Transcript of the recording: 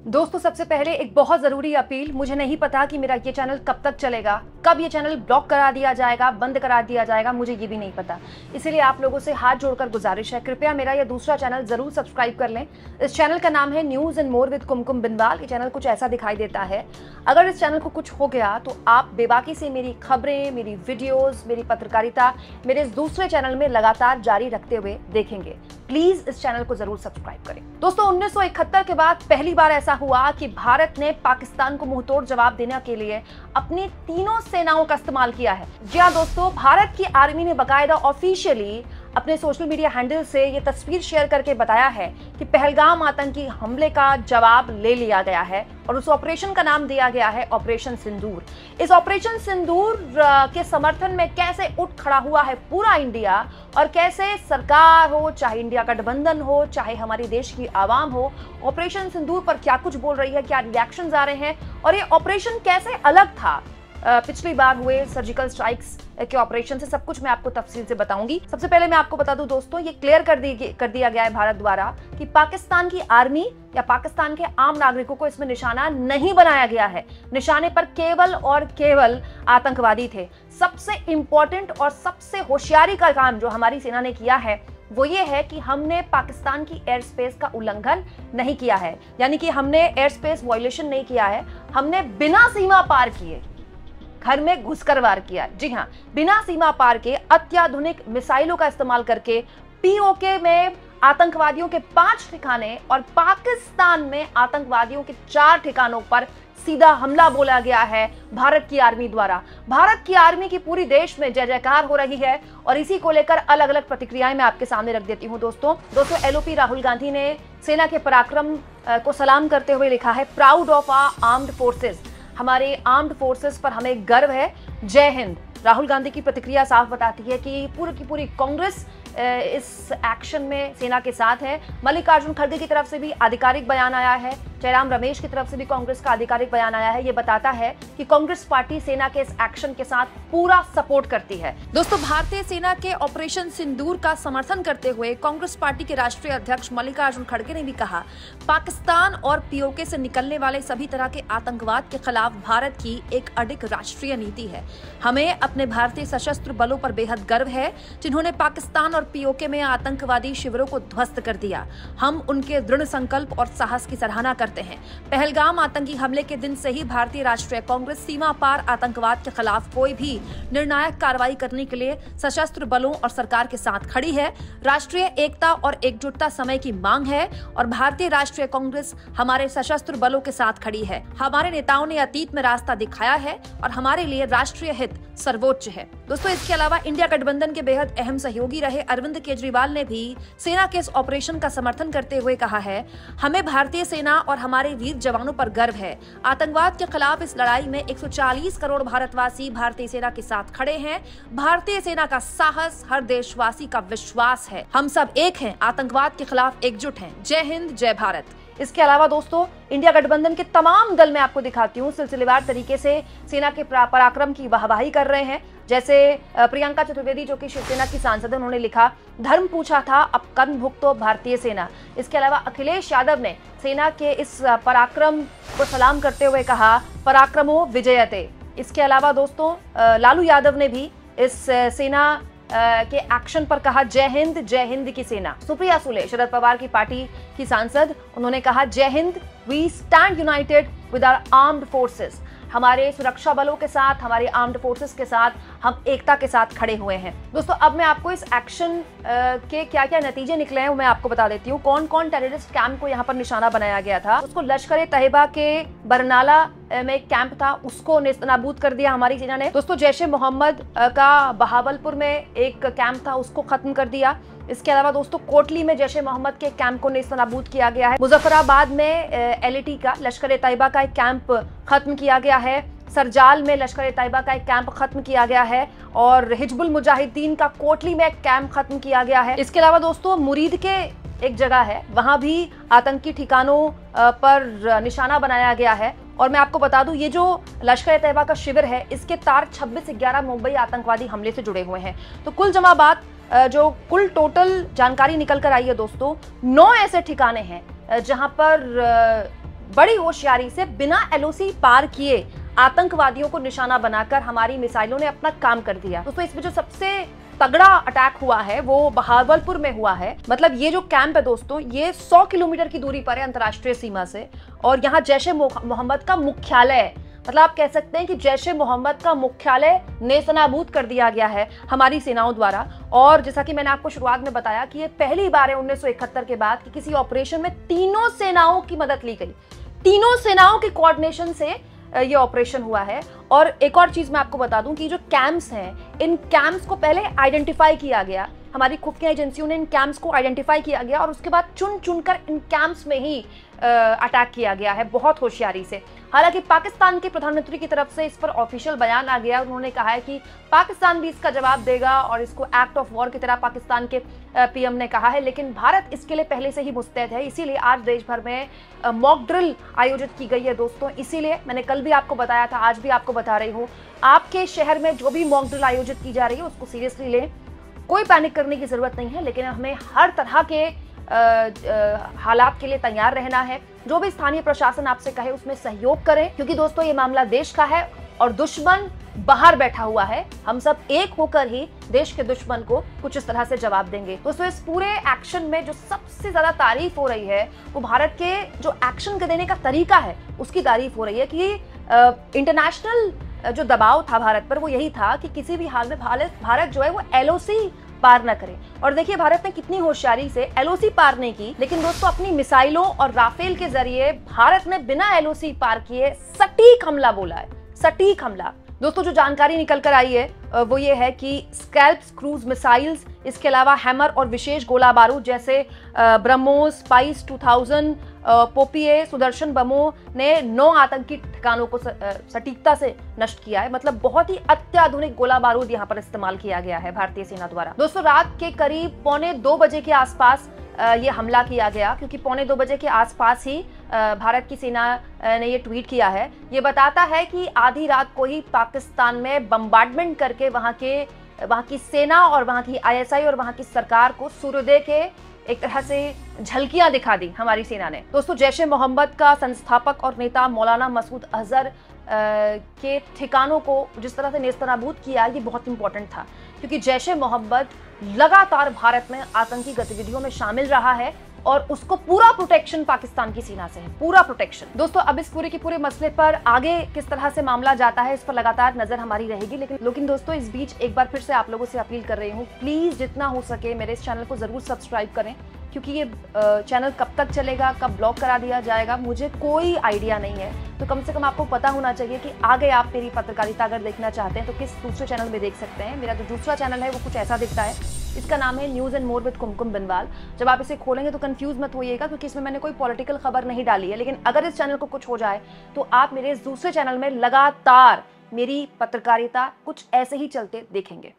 दोस्तों सबसे पहले एक बहुत जरूरी अपील। मुझे नहीं पता कि मेरा ये चैनल कब तक चलेगा, कब ये चैनल ब्लॉक करा दिया जाएगा, बंद करा दिया जाएगा, मुझे ये भी नहीं पता। इसीलिए आप लोगों से हाथ जोड़कर गुजारिश है, कृपया मेरा ये दूसरा चैनल जरूर सब्सक्राइब कर लें। इस चैनल का नाम है न्यूज एंड मोर विद कुमकुम बिनवाल। ये चैनल कुछ ऐसा दिखाई देता है। अगर इस चैनल को कुछ हो गया तो आप बेबाकी से मेरी खबरें, मेरी वीडियोज, मेरी पत्रकारिता मेरे इस दूसरे चैनल में लगातार जारी रखते हुए देखेंगे। प्लीज इस चैनल को जरूर सब्सक्राइब करें। दोस्तों 1971 के बाद पहली बार ऐसा हुआ कि भारत ने पाकिस्तान को मुंहतोड़ जवाब देने के लिए अपनी तीनों सेनाओं का इस्तेमाल किया है। जी हाँ दोस्तों, भारत की आर्मी ने बाकायदा ऑफिशियली अपने सोशल मीडिया हैंडल से ये तस्वीर शेयर करके बताया है कि पहलगाम आतंकी हमले का जवाब ले लिया गया है और उस ऑपरेशन का नाम दिया गया है ऑपरेशन सिंदूर। इस ऑपरेशन सिंदूर के समर्थन में कैसे उठ खड़ा हुआ है पूरा इंडिया और कैसे सरकार हो, चाहे इंडिया गठबंधन हो, चाहे हमारे देश की आवाम हो, ऑपरेशन सिंदूर पर क्या कुछ बोल रही है, क्या रिएक्शंस आ रहे हैं और ये ऑपरेशन कैसे अलग था पिछली बार हुए सर्जिकल स्ट्राइक्स के ऑपरेशन से, सब कुछ मैं आपको तफसील से बताऊंगी। सबसे पहले मैं आपको बता दूं दोस्तों, ये क्लियर कर दिया गया है भारत द्वारा कि पाकिस्तान की आर्मी या पाकिस्तान के आम नागरिकों को इसमें निशाना नहीं बनाया गया है। निशाने पर केवल और केवल आतंकवादी थे। सबसे इंपॉर्टेंट और सबसे होशियारी का काम जो हमारी सेना ने किया है वो ये है कि हमने पाकिस्तान की एयर स्पेस का उल्लंघन नहीं किया है, यानी कि हमने एयर स्पेस वायलेशन नहीं किया है। हमने बिना सीमा पार किए घर में घुसकर वार किया। जी हाँ, बिना सीमा पार के अत्याधुनिक मिसाइलों का इस्तेमाल करके पीओके में आतंकवादियों के 5 ठिकाने और पाकिस्तान में आतंकवादियों के 4 ठिकानों पर सीधा हमला बोला गया है भारत की आर्मी द्वारा। भारत की आर्मी की पूरी देश में जय जयकार हो रही है और इसी को लेकर अलग अलग प्रतिक्रियाएं मैं आपके सामने रख देती हूं। दोस्तों एलओपी राहुल गांधी ने सेना के पराक्रम को सलाम करते हुए लिखा है, proud of our armed forces. हमारे आर्म्ड फोर्सेस पर हमें गर्व है, जय हिंद। राहुल गांधी की प्रतिक्रिया साफ बताती है कि पूरी की पूरी कांग्रेस इस एक्शन में सेना के साथ है। मल्लिकार्जुन खड़गे की तरफ से भी आधिकारिक बयान आया है, जयराम रमेश की तरफ से भी कांग्रेस का आधिकारिक बयान आया है। ये बताता है कि कांग्रेस पार्टी सेना के इस एक्शन के साथ पूरा सपोर्ट करती है। दोस्तों भारतीय सेना के ऑपरेशन सिंदूर का समर्थन करते हुए कांग्रेस पार्टी के राष्ट्रीय अध्यक्ष मल्लिकार्जुन खड़गे ने भी कहा, पाकिस्तान और पीओके से निकलने वाले सभी तरह के आतंकवाद के खिलाफ भारत की एक अडिग राष्ट्रीय नीति है। हमें अपने भारतीय सशस्त्र बलों पर बेहद गर्व है जिन्होंने पाकिस्तान और पीओके में आतंकवादी शिविरों को ध्वस्त कर दिया। हम उनके दृढ़ संकल्प और साहस की सराहना करते हैं। पहलगाम आतंकी हमले के दिन से ही भारतीय राष्ट्रीय कांग्रेस सीमा पार आतंकवाद के खिलाफ कोई भी निर्णायक कार्रवाई करने के लिए सशस्त्र बलों और सरकार के साथ खड़ी है। राष्ट्रीय एकता और एकजुटता समय की मांग है और भारतीय राष्ट्रीय कांग्रेस हमारे सशस्त्र बलों के साथ खड़ी है। हमारे नेताओं ने अतीत में रास्ता दिखाया है और हमारे लिए राष्ट्रीय हित सर्वोच्च है। दोस्तों इसके अलावा इंडिया गठबंधन के बेहद अहम सहयोगी रहे अरविंद केजरीवाल ने भी सेना के इस ऑपरेशन का समर्थन करते हुए कहा है, हमें भारतीय सेना और हमारे वीर जवानों पर गर्व है। आतंकवाद के खिलाफ इस लड़ाई में 140 करोड़ भारतवासी भारतीय सेना के साथ खड़े हैं। भारतीय सेना का साहस हर देशवासी का विश्वास है। हम सब एक हैं, आतंकवाद के खिलाफ एकजुट हैं। जय हिंद, जय भारत। इसके अलावा दोस्तों इंडिया गठबंधन के तमाम दल मैं आपको दिखाती हूँ सिलसिलेवार तरीके से सेना के पराक्रम की वाहवाही कर रहे हैं। जैसे प्रियंका चतुर्वेदी जो कि शिवसेना की सांसद है, उन्होंने लिखा, धर्म पूछा था अब कर्म भुगतो भारतीय सेना। इसके अलावा अखिलेश यादव ने सेना के इस पराक्रम को सलाम करते हुए कहा, पराक्रमो विजयते। इसके अलावा दोस्तों लालू यादव ने भी इस सेना के एक्शन पर कहा, जय हिंद की सेना। सुप्रिया सुले शरद पवार की पार्टी की सांसद, उन्होंने कहा, जय हिंद, we stand united with our armed forces. हमारे सुरक्षा बलों के साथ, हमारे आर्म्ड फोर्सेस के साथ हम एकता के साथ खड़े हुए हैं। दोस्तों अब मैं आपको इस एक्शन के क्या क्या नतीजे निकले हैं वो मैं आपको बता देती हूँ। कौन कौन टेररिस्ट कैंप को यहाँ पर निशाना बनाया गया था। उसको लश्कर तैयबा के बरनाला में एक कैंप था, उसको नेस्तनाबूद कर दिया हमारी सेना ने। दोस्तों जैश ए मोहम्मद का बहावलपुर में एक कैंप था, उसको खत्म कर दिया। इसके अलावा दोस्तों कोटली में जैश ए मोहम्मद के कैंप को नेस्तनाबूद किया गया है। मुजफ्फराबाद में एलईटी का लश्कर तैयबा का एक कैंप खत्म किया गया है। सरजाल में लश्कर तैयबा का एक कैंप खत्म किया गया है और हिजबुल मुजाहिदीन का कोटली में एक कैंप खत्म किया गया है। इसके अलावा दोस्तों मुरीद के एक जगह है, वहां भी आतंकी ठिकानों पर निशाना बनाया गया है। और मैं आपको बता दूं, ये जो लश्कर तैयबा का शिविर है, इसके तार 26/11 मुंबई आतंकवादी हमले से जुड़े हुए हैं। तो कुल जमा बात जो कुल टोटल जानकारी निकल कर आई है दोस्तों, 9 ऐसे ठिकाने हैं जहां पर बड़ी होशियारी से बिना एलओसी पार किए आतंकवादियों को निशाना बनाकर हमारी मिसाइलों ने अपना काम कर दिया। दोस्तों इसमें जो सबसे तगड़ा अटैक हुआ है वो बहावलपुर में हुआ है। मतलब ये जो कैंप है दोस्तों, ये 100 किलोमीटर की दूरी पर है अंतर्राष्ट्रीय सीमा से, और यहाँ जैश-ए मोहम्मद का मुख्यालय है। मतलब आप कह सकते हैं कि जैश-ए मोहम्मद का मुख्यालय नेस्तनाबूद कर दिया गया है हमारी सेनाओं द्वारा। और जैसा कि मैंने आपको शुरुआत में बताया कि ये पहली बार है 1971 के बाद कि किसी ऑपरेशन में तीनों सेनाओं की मदद ली गई, तीनों सेनाओं के कोऑर्डिनेशन से ये ऑपरेशन हुआ है। और एक और चीज मैं आपको बता दूं कि जो कैंप्स हैं, इन कैंप्स को पहले आइडेंटिफाई किया गया, हमारी खुफिया एजेंसियों ने इन कैंप्स को आइडेंटिफाई किया गया और उसके बाद चुन चुनकर इन कैंप्स में ही अटैक किया गया है बहुत होशियारी से। हालांकि पाकिस्तान के प्रधानमंत्री की तरफ से इस पर ऑफिशियल बयान आ गया, उन्होंने कहा है कि पाकिस्तान भी इसका जवाब देगा और इसको एक्ट ऑफ वॉर की तरह पाकिस्तान के पीएम ने कहा है। लेकिन भारत इसके लिए पहले से ही मुस्तैद है, इसीलिए आज देश भर में मॉक ड्रिल आयोजित की गई है दोस्तों। इसीलिए मैंने कल भी आपको बताया था, आज भी आपको बता रही हूँ, आपके शहर में जो भी मॉक ड्रिल आयोजित की जा रही है उसको सीरियसली लें, कोई पैनिक करने की जरूरत नहीं है। लेकिन हमें हर तरह के हालात के लिए तैयार रहना है। जो भी स्थानीय प्रशासन आपसे कहे उसमें सहयोग करें, क्योंकि दोस्तों ये मामला देश का है और दुश्मन बाहर बैठा हुआ है। हम सब एक होकर ही देश के दुश्मन को कुछ इस तरह से जवाब देंगे। दोस्तों इस पूरे एक्शन में जो सबसे ज्यादा तारीफ हो रही है वो भारत के जो एक्शन के देने का तरीका है उसकी तारीफ हो रही है कि इंटरनेशनल जो दबाव था भारत पर वो यही था कि किसी भी हाल में भारत जो है वो एलओसी पार न करे। और देखिए भारत ने कितनी होशियारी से एलओसी पार नहीं की, लेकिन दोस्तों अपनी मिसाइलों और राफेल के जरिए भारत ने बिना एलओसी पार किए सटीक हमला बोला है, सटीक हमला। दोस्तों जो जानकारी निकल कर आई है वो ये है कि स्कैल्प्स क्रूज मिसाइल्स, इसके अलावा हैमर और विशेष गोला बारूद जैसे ब्रह्मोस, स्पाइस 2000, पोपिए, सुदर्शन बमों ने 9 आतंकी ठिकानों को सटीकता से नष्ट किया है। मतलब बहुत ही अत्याधुनिक गोला बारूद यहाँ पर इस्तेमाल किया गया है भारतीय सेना द्वारा। दोस्तों रात के करीब 1:45 बजे के आसपास ये हमला किया गया, क्योंकि 1:45 बजे के आसपास ही भारत की सेना ने ये ट्वीट किया है। ये बताता है कि आधी रात को ही पाकिस्तान में बम्बार्डमेंट करके वहाँ की सेना और वहाँ की आईएसआई और वहाँ की सरकार को सूर्योदय के एक तरह से झलकियां दिखा दी हमारी सेना ने। दोस्तों जैश-ए मोहम्मद का संस्थापक और नेता मौलाना मसूद अजहर के ठिकानों को जिस तरह से नेस्तनाबूद किया, ये बहुत इंपॉर्टेंट था, क्योंकि जैश-ए मोहम्मद लगातार भारत में आतंकी गतिविधियों में शामिल रहा है और उसको पूरा प्रोटेक्शन पाकिस्तान की सेना से है, पूरा प्रोटेक्शन। दोस्तों अब इस पूरे के पूरे मसले पर आगे किस तरह से मामला जाता है इस पर लगातार नजर हमारी रहेगी। लेकिन दोस्तों इस बीच एक बार फिर से आप लोगों से अपील कर रही हूँ, प्लीज जितना हो सके मेरे इस चैनल को जरूर सब्सक्राइब करें, क्योंकि ये चैनल कब तक चलेगा, कब ब्लॉक करा दिया जाएगा, मुझे कोई आइडिया नहीं है। तो कम से कम आपको पता होना चाहिए कि आगे आप मेरी पत्रकारिता अगर देखना चाहते हैं तो किस दूसरे चैनल में देख सकते हैं। मेरा जो दूसरा चैनल है वो कुछ ऐसा दिखता है, इसका नाम है न्यूज़ एंड मोर विद कुमकुम बिनवाल। जब आप इसे खोलेंगे तो कंफ्यूज मत होइएगा, क्योंकि इसमें मैंने कोई पॉलिटिकल खबर नहीं डाली है। लेकिन अगर इस चैनल को कुछ हो जाए तो आप मेरे इस दूसरे चैनल में लगातार मेरी पत्रकारिता कुछ ऐसे ही चलते देखेंगे।